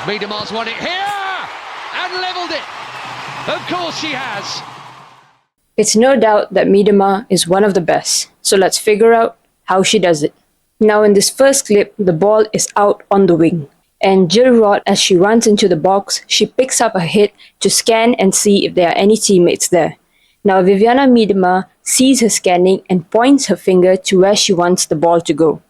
Miedema's won it here and levelled it. Of course she has. It's no doubt that Miedema is one of the best, so let's figure out how she does it. Now in this first clip, the ball is out on the wing, and Jill Rodd, as she runs into the box, she picks up her head to scan and see if there are any teammates there. Now Vivianne Miedema sees her scanning and points her finger to where she wants the ball to go.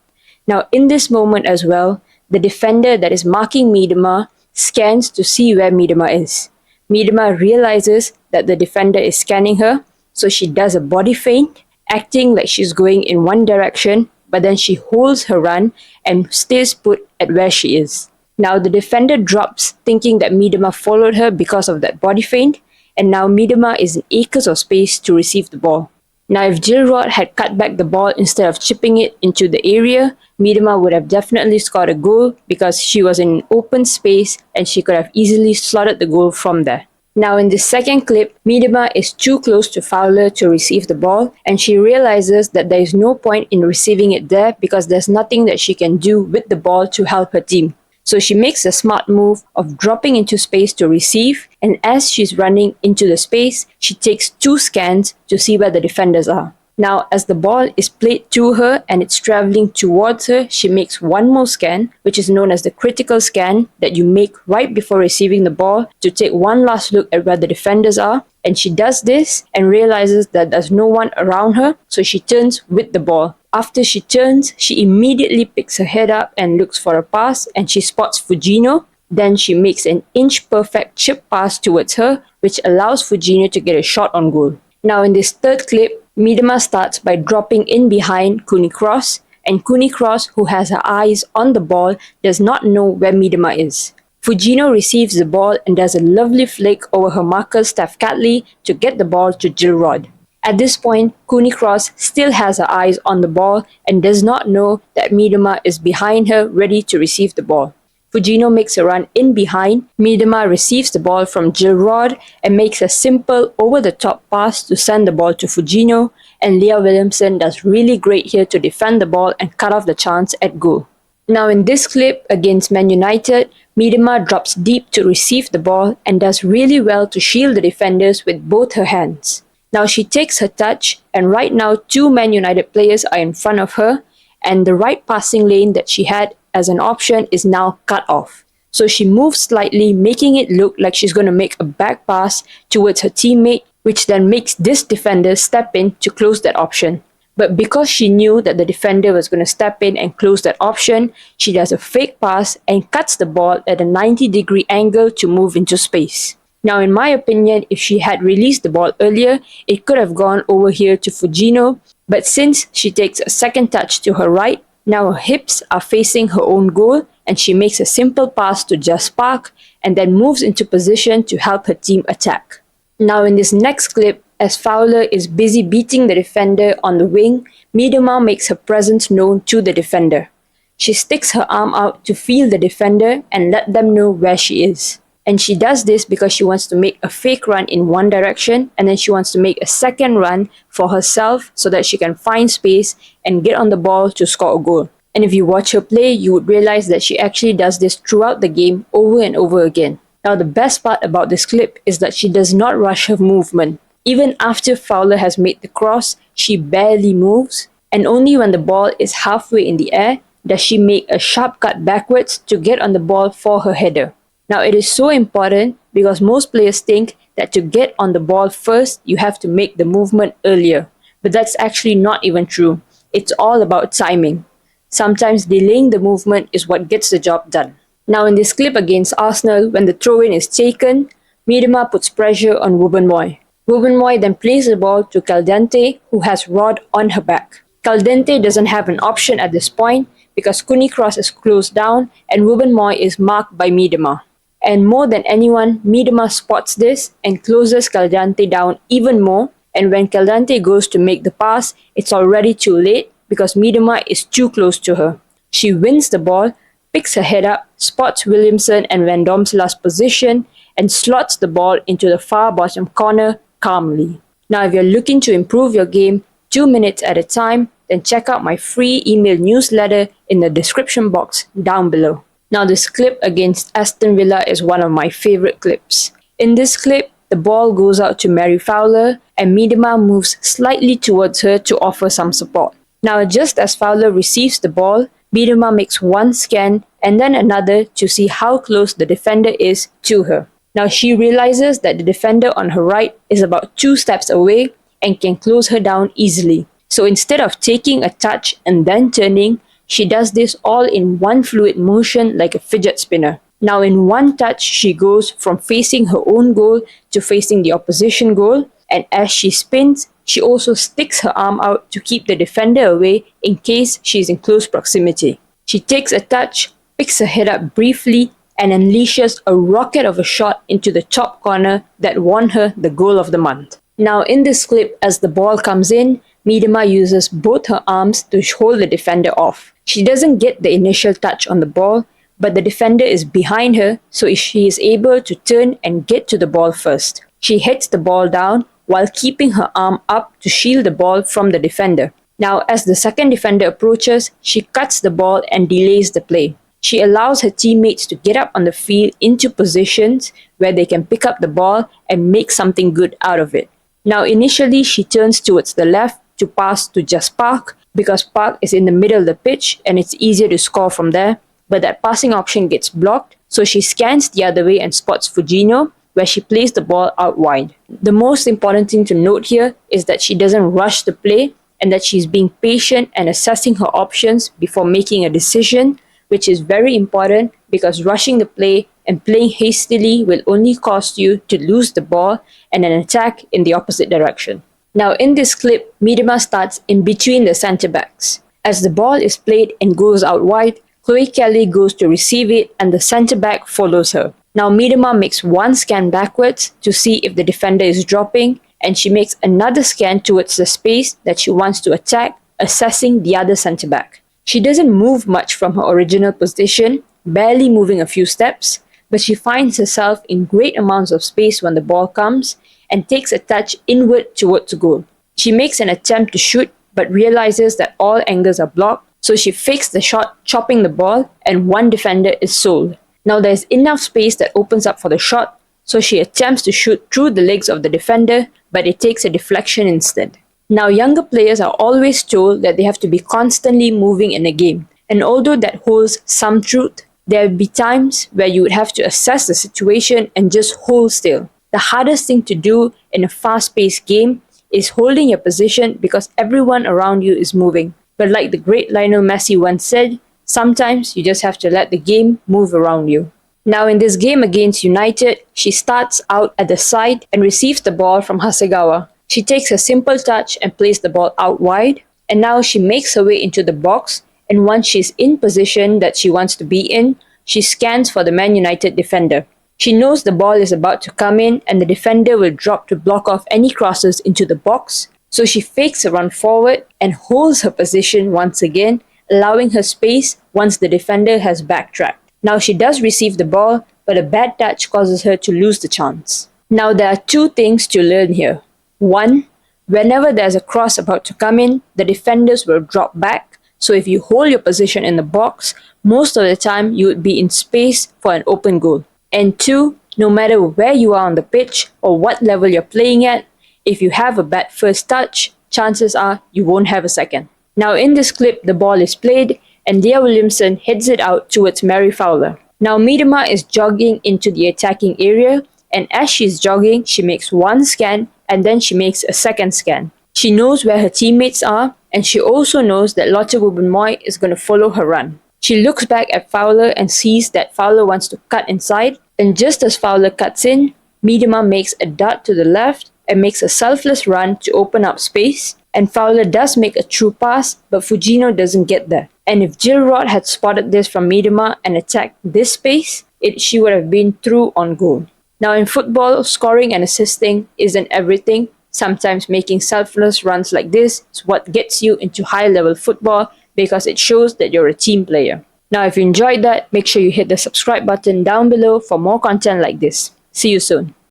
Now in this moment as well, the defender that is marking Miedema scans to see where Miedema is. Miedema realizes that the defender is scanning her, so she does a body feint, acting like she's going in one direction, but then she holds her run and stays put at where she is. Now the defender drops, thinking that Miedema followed her because of that body feint, and now Miedema is in acres of space to receive the ball. Now if Jill Rodd had cut back the ball instead of chipping it into the area, Miedema would have definitely scored a goal because she was in open space and she could have easily slotted the goal from there. Now in this second clip, Miedema is too close to Fowler to receive the ball, and she realizes that there is no point in receiving it there because there's nothing that she can do with the ball to help her team. So she makes a smart move of dropping into space to receive, and as she's running into the space, she takes 2 scans to see where the defenders are. Now, as the ball is played to her and it's traveling towards her, she makes one more scan, which is known as the critical scan that you make right before receiving the ball to take one last look at where the defenders are. And she does this and realizes that there's no one around her, so she turns with the ball. After she turns, she immediately picks her head up and looks for a pass, and she spots Fujino. Then she makes an inch-perfect chip pass towards her, which allows Fujino to get a shot on goal. Now in this third clip, Miedema starts by dropping in behind Cooney Cross, and Cooney Cross, who has her eyes on the ball, does not know where Miedema is. Fujino receives the ball and does a lovely flick over her marker Steph Catley to get the ball to Jill Rodd. At this point, Cooney Cross still has her eyes on the ball and does not know that Miedema is behind her ready to receive the ball. Fujino makes a run in behind, Miedema receives the ball from Jill Rodd and makes a simple over-the-top pass to send the ball to Fujino, and Leah Williamson does really great here to defend the ball and cut off the chance at goal. Now in this clip against Man United, Miedema drops deep to receive the ball and does really well to shield the defenders with both her hands. Now she takes her touch, and right now 2 Man United players are in front of her, and the right passing lane that she had as an option is now cut off. So she moves slightly, making it look like she's going to make a back pass towards her teammate, which then makes this defender step in to close that option. But because she knew that the defender was going to step in and close that option, she does a fake pass and cuts the ball at a 90-degree angle to move into space. Now in my opinion, if she had released the ball earlier, it could have gone over here to Fujino, but since she takes a second touch to her right, now her hips are facing her own goal, and she makes a simple pass to Jess Park and then moves into position to help her team attack. Now in this next clip, as Fowler is busy beating the defender on the wing, Miedema makes her presence known to the defender. She sticks her arm out to feel the defender and let them know where she is. And she does this because she wants to make a fake run in one direction, and then she wants to make a second run for herself so that she can find space and get on the ball to score a goal. And if you watch her play, you would realize that she actually does this throughout the game over and over again. Now the best part about this clip is that she does not rush her movement. Even after Fowler has made the cross, she barely moves, and only when the ball is halfway in the air does she make a sharp cut backwards to get on the ball for her header. Now it is so important because most players think that to get on the ball first, you have to make the movement earlier. But that's actually not even true. It's all about timing. Sometimes delaying the movement is what gets the job done. Now in this clip against Arsenal, when the throw-in is taken, Miedema puts pressure on Wubben-Moy. Wubben-Moy then plays the ball to Caldente, who has Rodd on her back. Caldente doesn't have an option at this point because Cooney Cross is closed down and Wubben-Moy is marked by Miedema. And more than anyone, Miedema spots this and closes Caldente down even more, and when Caldente goes to make the pass, it's already too late because Miedema is too close to her. She wins the ball, picks her head up, spots Williamson and Van Domsela's position, and slots the ball into the far bottom corner calmly. Now if you're looking to improve your game 2 minutes at a time, then check out my free email newsletter in the description box down below. Now this clip against Aston Villa is one of my favourite clips. In this clip, the ball goes out to Mary Fowler and Miedema moves slightly towards her to offer some support. Now just as Fowler receives the ball, Miedema makes one scan and then another to see how close the defender is to her. Now she realizes that the defender on her right is about 2 steps away and can close her down easily. So instead of taking a touch and then turning, she does this all in one fluid motion like a fidget spinner. Now in one touch, she goes from facing her own goal to facing the opposition goal, and as she spins, she also sticks her arm out to keep the defender away in case she is in close proximity. She takes a touch, picks her head up briefly, and unleashes a rocket of a shot into the top corner that won her the goal of the month. Now in this clip, as the ball comes in, Miedema uses both her arms to hold the defender off. She doesn't get the initial touch on the ball, but the defender is behind her, so she is able to turn and get to the ball first. She heads the ball down while keeping her arm up to shield the ball from the defender. Now as the second defender approaches, she cuts the ball and delays the play. She allows her teammates to get up on the field into positions where they can pick up the ball and make something good out of it. Now initially she turns towards the left to pass to just Park because Park is in the middle of the pitch and it's easier to score from there, but that passing option gets blocked, so she scans the other way and spots Fujino, where she plays the ball out wide. The most important thing to note here is that she doesn't rush the play and that she's being patient and assessing her options before making a decision, which is very important because rushing the play and playing hastily will only cost you to lose the ball and an attack in the opposite direction. Now in this clip, Miedema starts in between the centre-backs. As the ball is played and goes out wide, Chloe Kelly goes to receive it and the centre-back follows her. Now Miedema makes one scan backwards to see if the defender is dropping, and she makes another scan towards the space that she wants to attack, assessing the other centre-back. She doesn't move much from her original position, barely moving a few steps, but she finds herself in great amounts of space when the ball comes and takes a touch inward towards goal. She makes an attempt to shoot but realizes that all angles are blocked, so she fakes the shot, chopping the ball, and one defender is sold. Now there's enough space that opens up for the shot, so she attempts to shoot through the legs of the defender, but it takes a deflection instead. Now younger players are always told that they have to be constantly moving in a game, and although that holds some truth, there will be times where you would have to assess the situation and just hold still. The hardest thing to do in a fast-paced game is holding your position because everyone around you is moving. But like the great Lionel Messi once said, sometimes you just have to let the game move around you. Now in this game against United, she starts out at the side and receives the ball from Hasegawa. She takes a simple touch and plays the ball out wide, and now she makes her way into the box, and once she's in position that she wants to be in, she scans for the Man United defender. She knows the ball is about to come in and the defender will drop to block off any crosses into the box, so she fakes a run forward and holds her position once again, allowing her space once the defender has backtracked. Now she does receive the ball, but a bad touch causes her to lose the chance. Now there are 2 things to learn here. 1, whenever there's a cross about to come in, the defenders will drop back, so if you hold your position in the box, most of the time you would be in space for an open goal. And 2, no matter where you are on the pitch or what level you're playing at, if you have a bad first touch, chances are you won't have a second. Now in this clip, the ball is played and Leah Williamson heads it out towards Mary Fowler. Now Miedema is jogging into the attacking area, and as she's jogging, she makes one scan and then she makes a second scan. She knows where her teammates are, and she also knows that Lotte Wubben-Moy is going to follow her run. She looks back at Fowler and sees that Fowler wants to cut inside, and just as Fowler cuts in, Miedema makes a dart to the left and makes a selfless run to open up space, and Fowler does make a true pass, but Fujino doesn't get there. And if Jill Roth had spotted this from Miedema and attacked this space, she would have been through on goal. Now in football, scoring and assisting isn't everything. Sometimes making selfless runs like this is what gets you into high-level football because it shows that you're a team player. Now if you enjoyed that, make sure you hit the subscribe button down below for more content like this. See you soon.